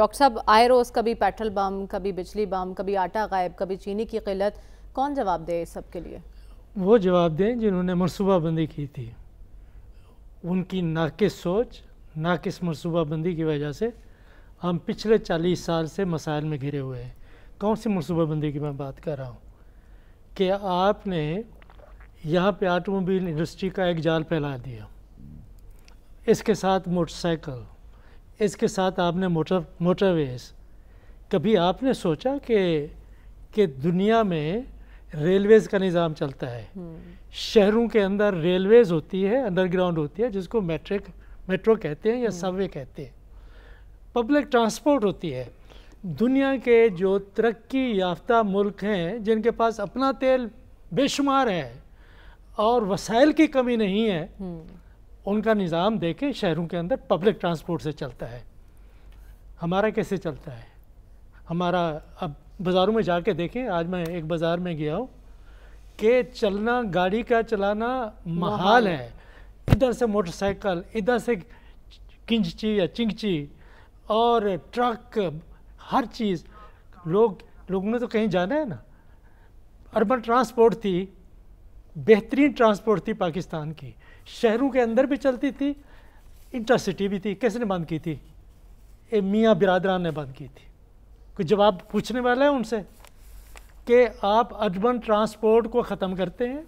Doctor صاحب آئے روز کبھی پیٹرول بم، کبھی بجلی بم، کبھی آٹا غائب، کبھی چینی کی قلت، کون جواب دے اس سب کے لیے؟ وہ جواب دیں جنہوں نے منصوبہ بندی کی تھی. ان کی ناقص سوچ، ناقص منصوبہ بندی کی وجہ سے ہم پچھلے 40 سال سے مسائل میں گھرے ہوئے ہیں. کون سی منصوبہ بندی کی میں بات کر رہا ہوں کہ آپ نے یہاں پہ آٹو موبائل انڈسٹری کا ایک جال پھیلا دیا، اس کے ساتھ موٹر سائیکل، اس کے ساتھ آپ نے موٹر ویز. کبھی آپ نے سوچا کہ دنیا میں ریلویز کا نظام چلتا ہے، شہروں کے اندر ریلویز ہوتی ہے، انڈر گراؤنڈ ہوتی ہے، جس کو میٹرو کہتے ہیں یا سب وے کہتے ہیں. پبلک ٹرانسپورٹ ہوتی ہے. دنیا کے جو ترقی یافتہ ملک ہیں جن کے پاس اپنا تیل بے شمار ہے اور وسائل کی کمی نہیں ہے، ان کا نظام دیکھیں شہروں کے اندر پبلک ٹرانسپورٹ سے چلتا ہے. ہمارا کیسے چلتا ہے؟ ہمارا اب بازاروں میں جا کے دیکھیں. آج میں ایک بازار میں گیا ہوں کہ چلنا، گاڑی کا چلانا محال ہے. ادھر سے موٹر سائیکل، ادھر سے کنچی یا چنگچی اور ٹرک، ہر چیز. لوگوں نے تو کہیں جانا ہے نا. اربن ٹرانسپورٹ تھی، بہترین ٹرانسپورٹ تھی پاکستان کی، شہروں کے اندر بھی چلتی تھی، انٹرسٹی بھی تھی. کس نے بند کی تھی؟ میاں برادران نے بند کی تھی. کوئی جواب پوچھنے والا ہے ان سے کہ آپ اربن ٹرانسپورٹ کو ختم کرتے ہیں،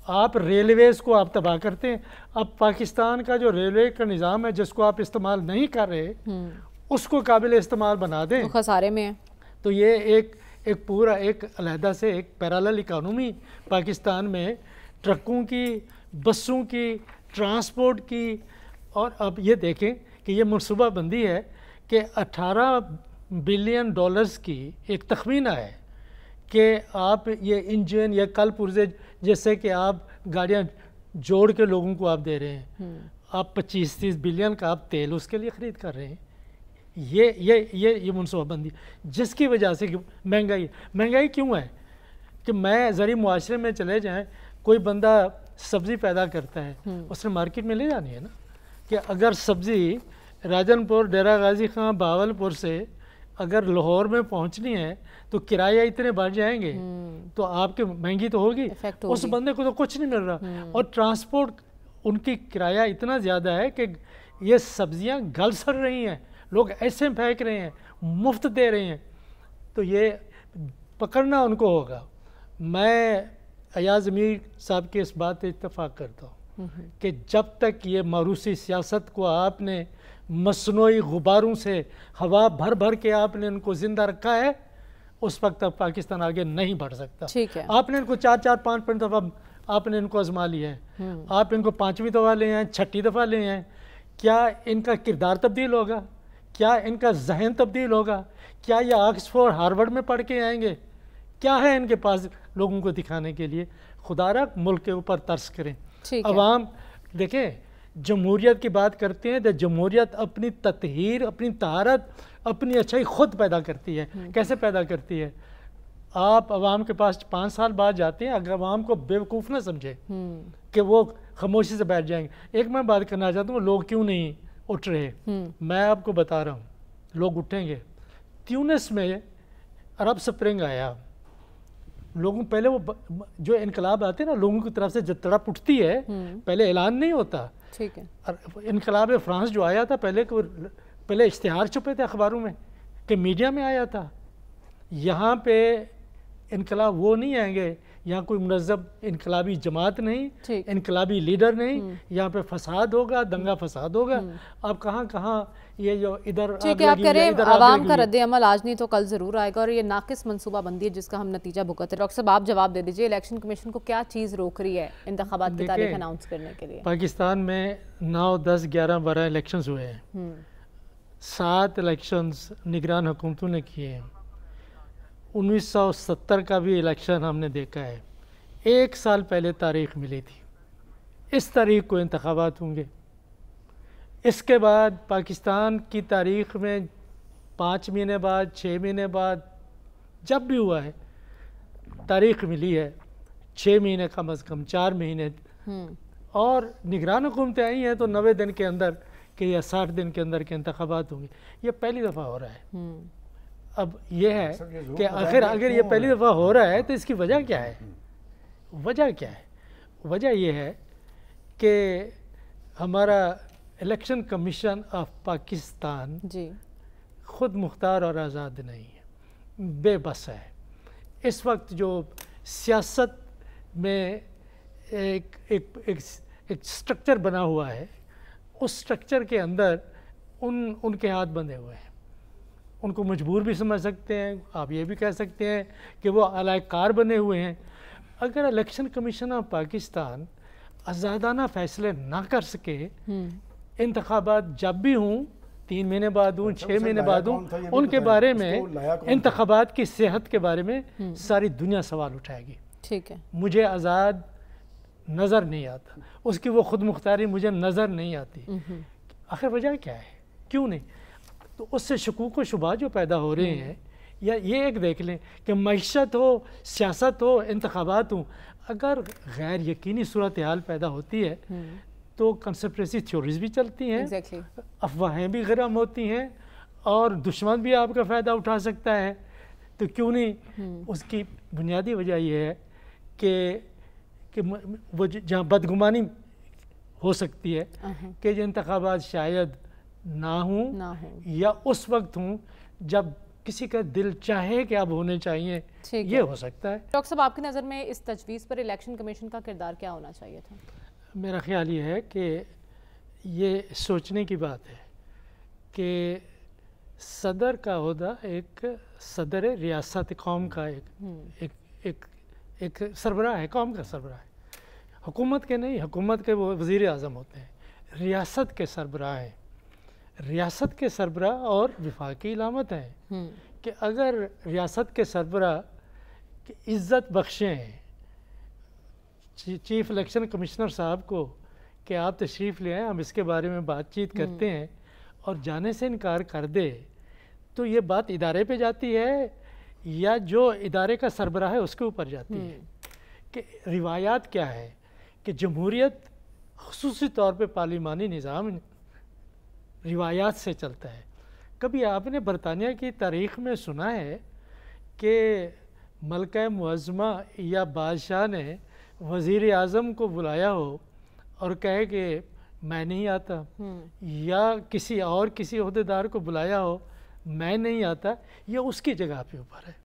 آپ ریلویز کو آپ تباہ کرتے ہیں. اب پاکستان کا جو ریلوے کا نظام ہے جس کو آپ استعمال نہیں کر رہے، اس کو قابل استعمال بنا دیں. خسارے میں ہے. تو یہ ایک پورا ایک علیحدہ سے ایک پیرالل اکانومی پاکستان میں ٹرکوں کی، بسوں کی، ٹرانسپورٹ کی. اور اب یہ دیکھیں کہ یہ منصوبہ بندی ہے کہ $18 بلین کی ایک تخمینہ ہے کہ آپ یہ انجن یا کل پرزے جیسے کہ آپ گاڑیاں جوڑ کے لوگوں کو آپ دے رہے ہیں، آپ 25-30 بلین کا آپ تیل اس کے لیے خرید کر رہے ہیں. یہ منصوبہ بندی جس کی وجہ سے مہنگائی کیوں ہے کہ میں زرعی معاشرے میں چلے جائیں، کوئی بندہ سبزی پیدا کرتا ہے، اس نے مارکیٹ میں لے جانی ہے نا. کہ اگر سبزی راجن پور، ڈیرہ غازی خان، بہاولپور سے اگر لاہور میں پہنچنی ہے تو کرایہ اتنے بڑھ جائیں گے تو آپ کی مہنگی تو ہوگی. اس بندے کو تو کچھ نہیں مل رہا. اور ٹرانسپورٹ ان کی کرایہ اتنا زیادہ ہے کہ یہ سبزیاں گل سڑ رہی ہیں، لوگ ایسے پھینک رہے ہیں، مفت دے رہے ہیں. تو یہ پکڑنا ان کو ہوگا. میں ایاز امیر صاحب کی اس بات پہ اتفاق کرتا ہوں کہ جب تک یہ موروثی سیاست کو آپ نے مصنوعی غباروں سے ہوا بھر بھر کے آپ نے ان کو زندہ رکھا ہے، اس وقت تک پاکستان آگے نہیں بڑھ سکتا. آپ نے ان کو 4-5 دفعہ آپ نے ان کو آزما لیا ہے. آپ ان کو 5ویں دفعہ لے آئیں، 6ٹھی دفعہ لے آئیں. کیا ان کا کردار تبدیل ہوگا؟ کیا ان کا ذہن تبدیل ہوگا؟ کیا یہ آکسفورڈ ہارورڈ میں پڑھ کے آئیں گے؟ کیا ہے ان کے پاس لوگوں کو دکھانے کے لیے؟ خدا را ملک کے اوپر ترس کریں. عوام دیکھیں، جمہوریت کی بات کرتے ہیں تو جمہوریت اپنی تطہیر، اپنی طہارت، اپنی اچھائی خود پیدا کرتی ہے. کیسے پیدا کرتی ہے؟ آپ عوام کے پاس 5 سال بعد جاتے ہیں، اگر عوام کو بیوقوف نہ سمجھے کہ وہ خاموشی سے بیٹھ جائیں گے. ایک میں بات کرنا چاہتا ہوں، لوگ کیوں نہیں اٹھ رہے. میں آپ کو بتا رہا ہوں لوگ اٹھیں گے. تیونس میں عرب سپرنگ آیا، لوگوں پہلے وہ جو انقلاب آتے ہیں نا، لوگوں کی طرف سے جب تڑپ اٹھتی ہے، پہلے اعلان نہیں ہوتا. انقلاب فرانس جو آیا تھا پہلے اشتہار چھپے تھے اخباروں میں کہ میڈیا میں آیا تھا. یہاں پہ انقلاب وہ نہیں آئیں گے، یہاں کوئی منظم انقلابی جماعت نہیں، انقلابی لیڈر نہیں. یہاں پہ فساد ہوگا، دنگا فساد ہوگا. اب کہاں یہ جو ادھر ٹھیک ہے آپ کہہ رہے ہیں عوام کا رد عمل آج نہیں تو کل ضرور آئے گا، اور یہ ناقص منصوبہ بندی ہے جس کا ہم نتیجہ بھگت. ڈاکٹر صاحب آپ جواب دے دیجئے، الیکشن کمیشن کو کیا چیز روک رہی ہے انتخابات کی تاریخ اناؤنس کرنے کے لیے؟ پاکستان میں 9، 10، 11، 12 الیکشنز ہوئے ہیں. 7 الیکشنز نگران حکومتوں نے کیے ہیں. 1970 کا بھی الیکشن ہم نے دیکھا ہے. 1 سال پہلے تاریخ ملی تھی، اس تاریخ کو انتخابات ہوں گے. اس کے بعد پاکستان کی تاریخ میں 5 مہینے بعد، 6 مہینے بعد جب بھی ہوا ہے تاریخ ملی ہے. 6 مہینے کم از کم، 4 مہینے. اور نگران حکومتیں آئی ہیں تو 90 دن کے اندر کہ یہ 60 دن کے اندر کے انتخابات ہوں گے. یہ پہلی دفعہ ہو رہا ہے. اب یہ ہے کہ آخر اگر یہ پہلی دفعہ ہو رہا ہے تو اس کی وجہ کیا ہے؟ وجہ کیا ہے؟ وجہ یہ ہے کہ ہمارا الیکشن کمیشن آف پاکستان خود مختار اور آزاد نہیں ہے، بے بس ہے. اس وقت جو سیاست میں ایک سٹرکچر بنا ہوا ہے، اس سٹرکچر کے اندر ان کے ہاتھ بندھے ہوئے ہیں. ان کو مجبور بھی سمجھ سکتے ہیں، آپ یہ بھی کہہ سکتے ہیں کہ وہ علائق کار بنے ہوئے ہیں. اگر الیکشن کمیشن آف پاکستان آزادانہ فیصلے نہ کر سکے، انتخابات جب بھی ہوں 3 مہینے بعد ہوں 6 مہینے بعد ہوں، ان کے بارے میں انتخابات کی صحت کے بارے میں ساری دنیا سوال اٹھائے گی. ٹھیک ہے، مجھے آزاد نظر نہیں آتا، اس کی وہ خود مختاری مجھے نظر نہیں آتی. آخر وجہ کیا ہے؟ کیوں نہیں؟ تو اس سے شکوک و شبہات جو پیدا ہو رہے ہیں، یا یہ ایک دیکھ لیں کہ معیشت ہو، سیاست ہو، انتخابات ہوں، اگر غیر یقینی صورتحال پیدا ہوتی ہے تو کنسپریسی تھیوریز بھی چلتی ہیں، افواہیں بھی گرم ہوتی ہیں، اور دشمن بھی آپ کا فائدہ اٹھا سکتا ہے. تو کیوں نہیں؟ اس کی بنیادی وجہ یہ ہے کہ وہ جہاں بدگمانی ہو سکتی ہے کہ یہ انتخابات شاید نہ ہوں یا اس وقت ہوں جب کسی کا دل چاہے کہ اب ہونے چاہیے. یہ ہو سکتا ہے. ڈاکٹر صاحب، آپ کی نظر میں اس تجویز پر الیکشن کمیشن کا کردار کیا ہونا چاہیے تھا؟ میرا خیال یہ ہے کہ یہ سوچنے کی بات ہے کہ صدر کا عہدہ ایک صدر ریاست قوم کا ایک سربراہ ہے، قوم کا سربراہ ہے. حکومت کے نہیں، حکومت کے وہ وزیر اعظم ہوتے ہیں. ریاست کے سربراہ ہیں. ریاست کے سربراہ اور وفاقی علامت ہیں کہ اگر ریاست کے سربراہ کی عزت بخشیں چیف الیکشن کمشنر صاحب کو کہ آپ تشریف لے آئیں، ہم اس کے بارے میں بات چیت کرتے ہیں، اور جانے سے انکار کر دے، تو یہ بات ادارے پہ جاتی ہے یا جو ادارے کا سربراہ ہے اس کے اوپر جاتی ہے. کہ روایات کیا ہے کہ جمہوریت خصوصی طور پہ پارلیمانی نظام روایات سے چلتا ہے. کبھی آپ نے برطانیہ کی تاریخ میں سنا ہے کہ ملکہ معظمہ یا بادشاہ نے وزیر اعظم کو بلایا ہو اور کہے کہ میں نہیں آتا، یا کسی عہدیدار کو بلایا ہو میں نہیں آتا؟ یہ اس کی جگہ پہ اوپر ہے.